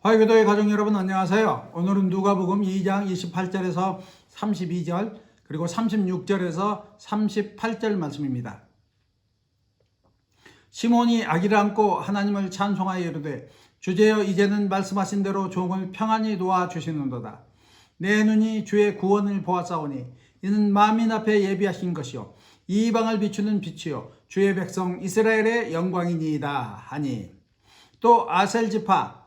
화요교도의 가족 여러분 안녕하세요. 오늘은 누가복음 2장 28절에서 32절 그리고 36절에서 38절 말씀입니다. 시몬이 아기를 안고 하나님을 찬송하여 이르되 주제여 이제는 말씀하신 대로 종을 평안히 도와주시는도다. 내 눈이 주의 구원을 보았사오니 이는 만민 앞에 예비하신 것이요 이방을 비추는 빛이요 주의 백성 이스라엘의 영광이니이다 하니, 또 아셀지파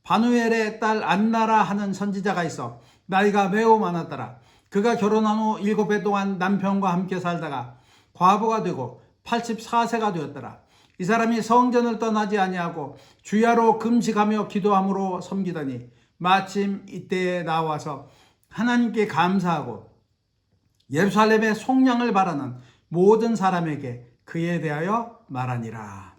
바누엘의 딸 안나라 하는 선지자가 있어 나이가 매우 많았더라. 그가 결혼한 후 7해 동안 남편과 함께 살다가 과부가 되고 84세가 되었더라. 이 사람이 성전을 떠나지 아니하고 주야로 금식하며 기도함으로 섬기더니 마침 이때에 나와서 하나님께 감사하고 예루살렘의 속량을 바라는 모든 사람에게 그에 대하여 말하니라.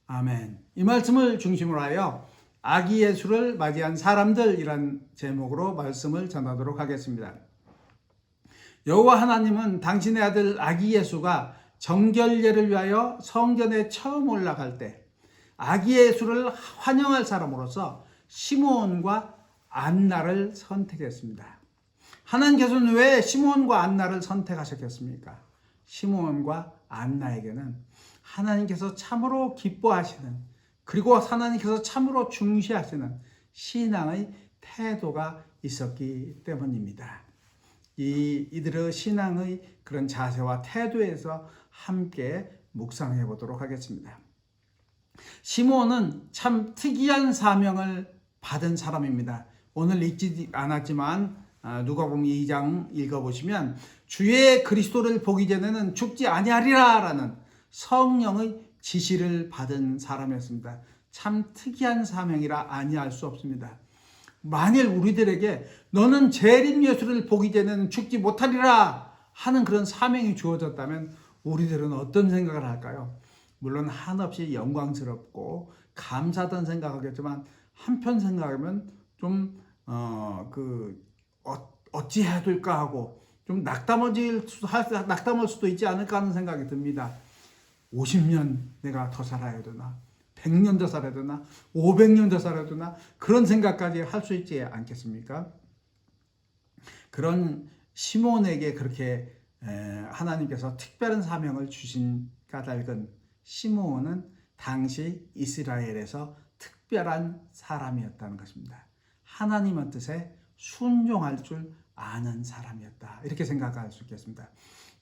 아멘. 이 말씀을 중심으로 하여 아기 예수를 맞이한 사람들이란 제목으로 말씀을 전하도록 하겠습니다. 여호와 하나님은 당신의 아들 아기 예수가 정결례를 위하여 성전에 처음 올라갈 때 아기 예수를 환영할 사람으로서 시므온과 안나를 선택했습니다. 하나님께서는 왜 시므온과 안나를 선택하셨겠습니까? 시므온과 안나에게는 하나님께서 참으로 기뻐하시는, 그리고 하나님께서 참으로 중시하시는 신앙의 태도가 있었기 때문입니다. 이들의 신앙의 그런 자세와 태도에서 함께 묵상해 보도록 하겠습니다. 시므온은 참 특이한 사명을 받은 사람입니다. 오늘 읽지 않았지만 누가복음 2장 읽어보시면 주의 그리스도를 보기 전에는 죽지 아니하리라 라는 성령의 지시를 받은 사람이었습니다. 참 특이한 사명이라 아니할 수 없습니다. 만일 우리들에게 너는 재림 예수를 보기 전에는 죽지 못하리라 하는 그런 사명이 주어졌다면 우리들은 어떤 생각을 할까요? 물론 한없이 영광스럽고 감사하다는 생각하겠지만 한편 생각하면 좀 어찌해야 될까 하고 좀 낙담할 수도 있지 않을까 하는 생각이 듭니다. 50년 내가 더 살아야 되나? 100년 더 살아야 되나? 500년 더 살아야 되나? 그런 생각까지 할 수 있지 않겠습니까? 그런 시몬에게 그렇게 하나님께서 특별한 사명을 주신 까닭은 시몬은 당시 이스라엘에서 특별한 사람이었다는 것입니다. 하나님의 뜻에 순종할 줄 아는 사람이었다. 이렇게 생각할 수 있겠습니다.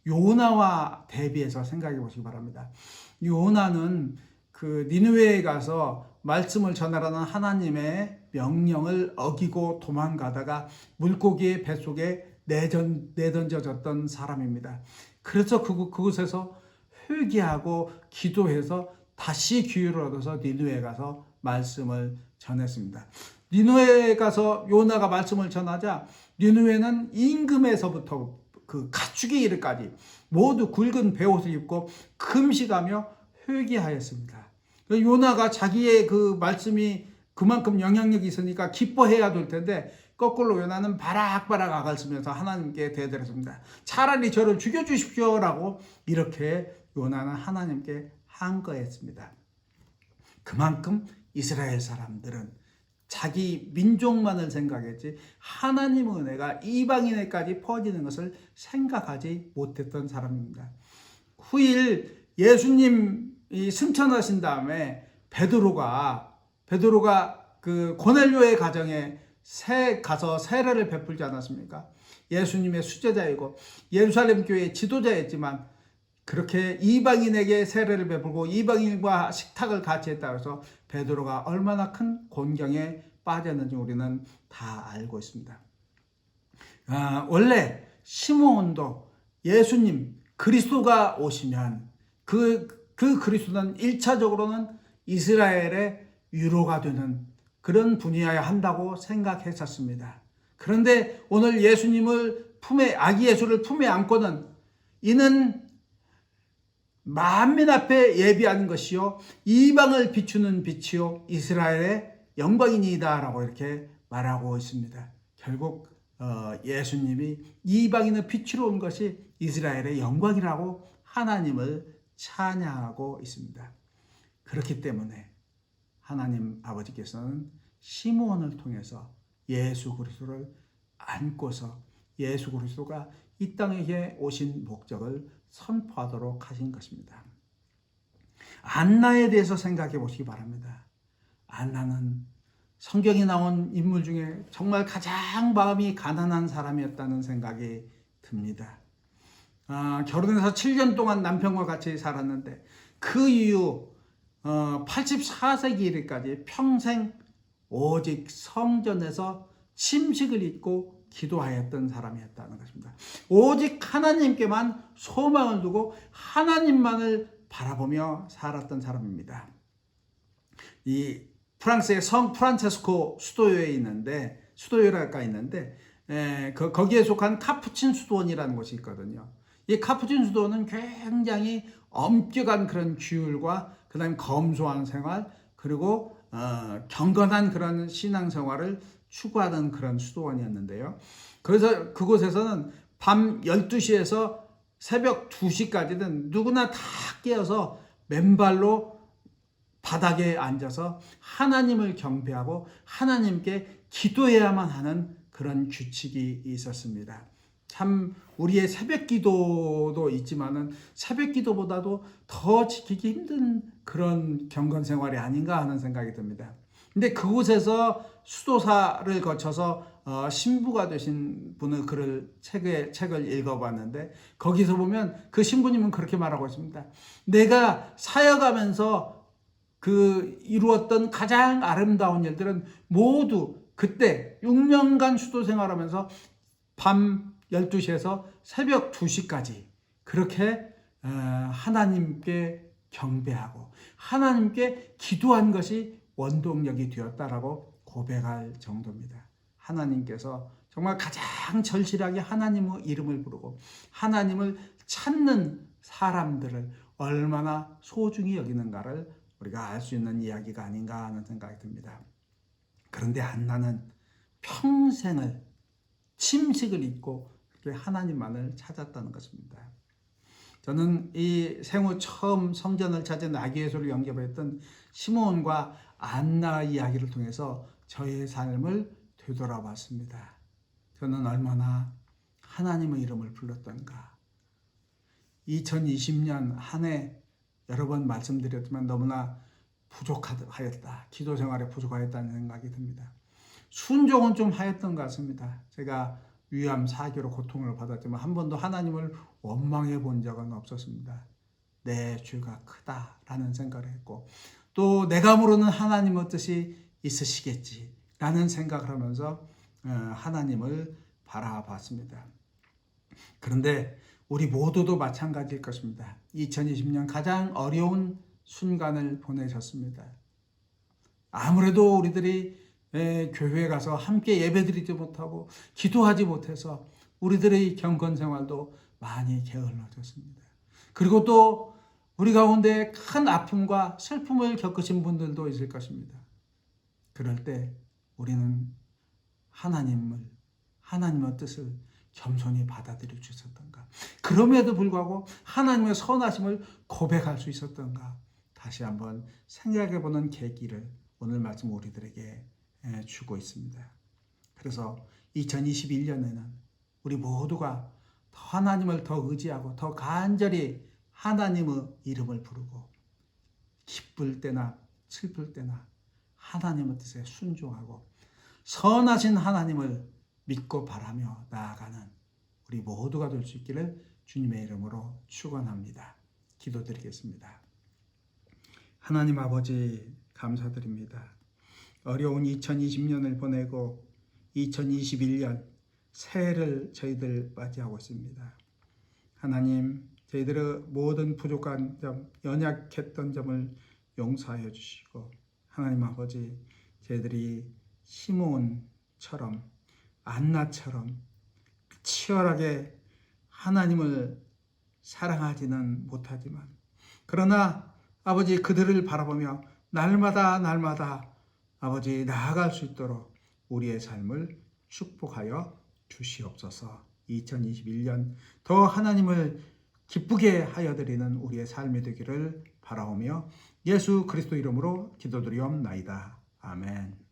요나와 대비해서 생각해 보시기 바랍니다. 요나는 그 니느웨에 가서 말씀을 전하라는 하나님의 명령을 어기고 도망가다가 물고기의 뱃속에 내던져졌던 사람입니다. 그래서 그곳에서 회개하고 기도해서 다시 기회를 얻어서 니느웨에 가서 말씀을 전했습니다. 니느웨에 가서 요나가 말씀을 전하자 니느웨는 임금에서부터 그 가축의 일까지 모두 굵은 베옷을 입고 금식하며 회개하였습니다. 요나가 자기의 그 말씀이 그만큼 영향력이 있으니까 기뻐해야 될 텐데 거꾸로 요나는 바락바락 악을 쓰면서 하나님께 대들었습니다. 차라리 저를 죽여주십시오라고 이렇게 요나는 하나님께 항거했습니다. 그만큼 이스라엘 사람들은 자기 민족만을 생각했지 하나님의 은혜가 이방인에까지 퍼지는 것을 생각하지 못했던 사람입니다. 후일 예수님이 승천하신 다음에 베드로가 그 고넬료의 가정에 가서 세례를 베풀지 않았습니까? 예수님의 수제자이고 예루살렘 교회의 지도자였지만 그렇게 이방인에게 세례를 베풀고 이방인과 식탁을 같이 했다고 해서 베드로가 얼마나 큰 곤경에 빠졌는지 우리는 다 알고 있습니다. 원래 시므온도 예수님 그리스도가 오시면 그 그리스도는 1차적으로는 이스라엘의 위로가 되는 그런 분이어야 한다고 생각했었습니다. 그런데 오늘 아기 예수를 품에 안고는 이는 만민 앞에 예비한 것이요 이방을 비추는 빛이요 이스라엘의 영광이니이다 라고 이렇게 말하고 있습니다. 결국 예수님이 이방인의 빛으로 온 것이 이스라엘의 영광이라고 하나님을 찬양하고 있습니다. 그렇기 때문에 하나님 아버지께서는 시므온을 통해서 예수 그리스도를 안고서 예수 그리스도가 이 땅에 오신 목적을 선포하도록 하신 것입니다. 안나에 대해서 생각해 보시기 바랍니다. 안나는 성경에 나온 인물 중에 정말 가장 마음이 가난한 사람이었다는 생각이 듭니다. 결혼해서 7년 동안 남편과 같이 살았는데 그 이후 84세기 이르기까지 평생 오직 성전에서 침식을 입고 기도하였던 사람이었다는 것입니다. 오직 하나님께만 소망을 두고 하나님만을 바라보며 살았던 사람입니다. 이 프랑스의 성 프란체스코 수도요가 있는데 거기에 속한 카푸친 수도원이라는 곳이 있거든요. 이 카푸친 수도원은 굉장히 엄격한 그런 규율과 그다음에 검소한 생활 그리고 경건한 그런 신앙생활을 추구하는 그런 수도원이었는데요. 그래서 그곳에서는 밤 12시에서 새벽 2시까지는 누구나 다 깨어서 맨발로 바닥에 앉아서 하나님을 경배하고 하나님께 기도해야만 하는 그런 규칙이 있었습니다. 참 우리의 새벽 기도도 있지만은 새벽 기도보다도 더 지키기 힘든 그런 경건 생활이 아닌가 하는 생각이 듭니다. 근데 그곳에서 수도사를 거쳐서 신부가 되신 분의 책을 읽어봤는데 거기서 보면 그 신부님은 그렇게 말하고 있습니다. 내가 사역하면서 이루었던 가장 아름다운 일들은 모두 그때 6년간 수도 생활하면서 밤 12시에서 새벽 2시까지 그렇게 하나님께 경배하고 하나님께 기도한 것이 원동력이 되었다라고 고백할 정도입니다. 하나님께서 정말 가장 절실하게 하나님의 이름을 부르고 하나님을 찾는 사람들을 얼마나 소중히 여기는가를 우리가 알 수 있는 이야기가 아닌가 하는 생각이 듭니다. 그런데 한나는 평생을 침식을 입고 하나님만을 찾았다는 것입니다. 저는 이 생후 처음 성전을 찾은 아기 예수를 영접했던 시므온과 안나 이야기를 통해서 저의 삶을 되돌아봤습니다. 저는 얼마나 하나님의 이름을 불렀던가. 2020년 한 해 여러 번 말씀드렸지만 너무나 부족하였다. 기도 생활에 부족하였다는 생각이 듭니다. 순종은 좀 하였던 것 같습니다. 제가 위암 4개로 고통을 받았지만 한 번도 하나님을 원망해 본 적은 없었습니다. 내 죄가 크다라는 생각을 했고 또 내가 모르는 하나님의 뜻이 있으시겠지라는 생각을 하면서 하나님을 바라봤습니다. 그런데 우리 모두도 마찬가지일 것입니다. 2020년 가장 어려운 순간을 보내셨습니다. 아무래도 우리들이 교회에 가서 함께 예배드리지 못하고 기도하지 못해서 우리들의 경건 생활도 많이 게을러졌습니다. 그리고 또 우리 가운데 큰 아픔과 슬픔을 겪으신 분들도 있을 것입니다. 그럴 때 우리는 하나님의 뜻을 겸손히 받아들일 수 있었던가? 그럼에도 불구하고 하나님의 선하심을 고백할 수 있었던가? 다시 한번 생각해보는 계기를 오늘 말씀 우리들에게 주고 있습니다. 그래서 2021년에는 우리 모두가 하나님을 더 의지하고 더 간절히 하나님의 이름을 부르고 기쁠 때나 슬플 때나 하나님의 뜻에 순종하고 선하신 하나님을 믿고 바라며 나아가는 우리 모두가 될 수 있기를 주님의 이름으로 축원합니다. 기도드리겠습니다. 하나님 아버지 감사드립니다. 어려운 2020년을 보내고 2021년 새해를 저희들 맞이하고 있습니다. 하나님 저희들의 모든 부족한 점, 연약했던 점을 용서하여 주시고 하나님 아버지 저희들이 시므온처럼 안나처럼 치열하게 하나님을 사랑하지는 못하지만 그러나 아버지 그들을 바라보며 날마다 아버지 나아갈 수 있도록 우리의 삶을 축복하여 주시옵소서. 2021년 더 하나님을 기쁘게 하여 드리는 우리의 삶이 되기를 바라오며 예수 그리스도 이름으로 기도드리옵나이다. 아멘.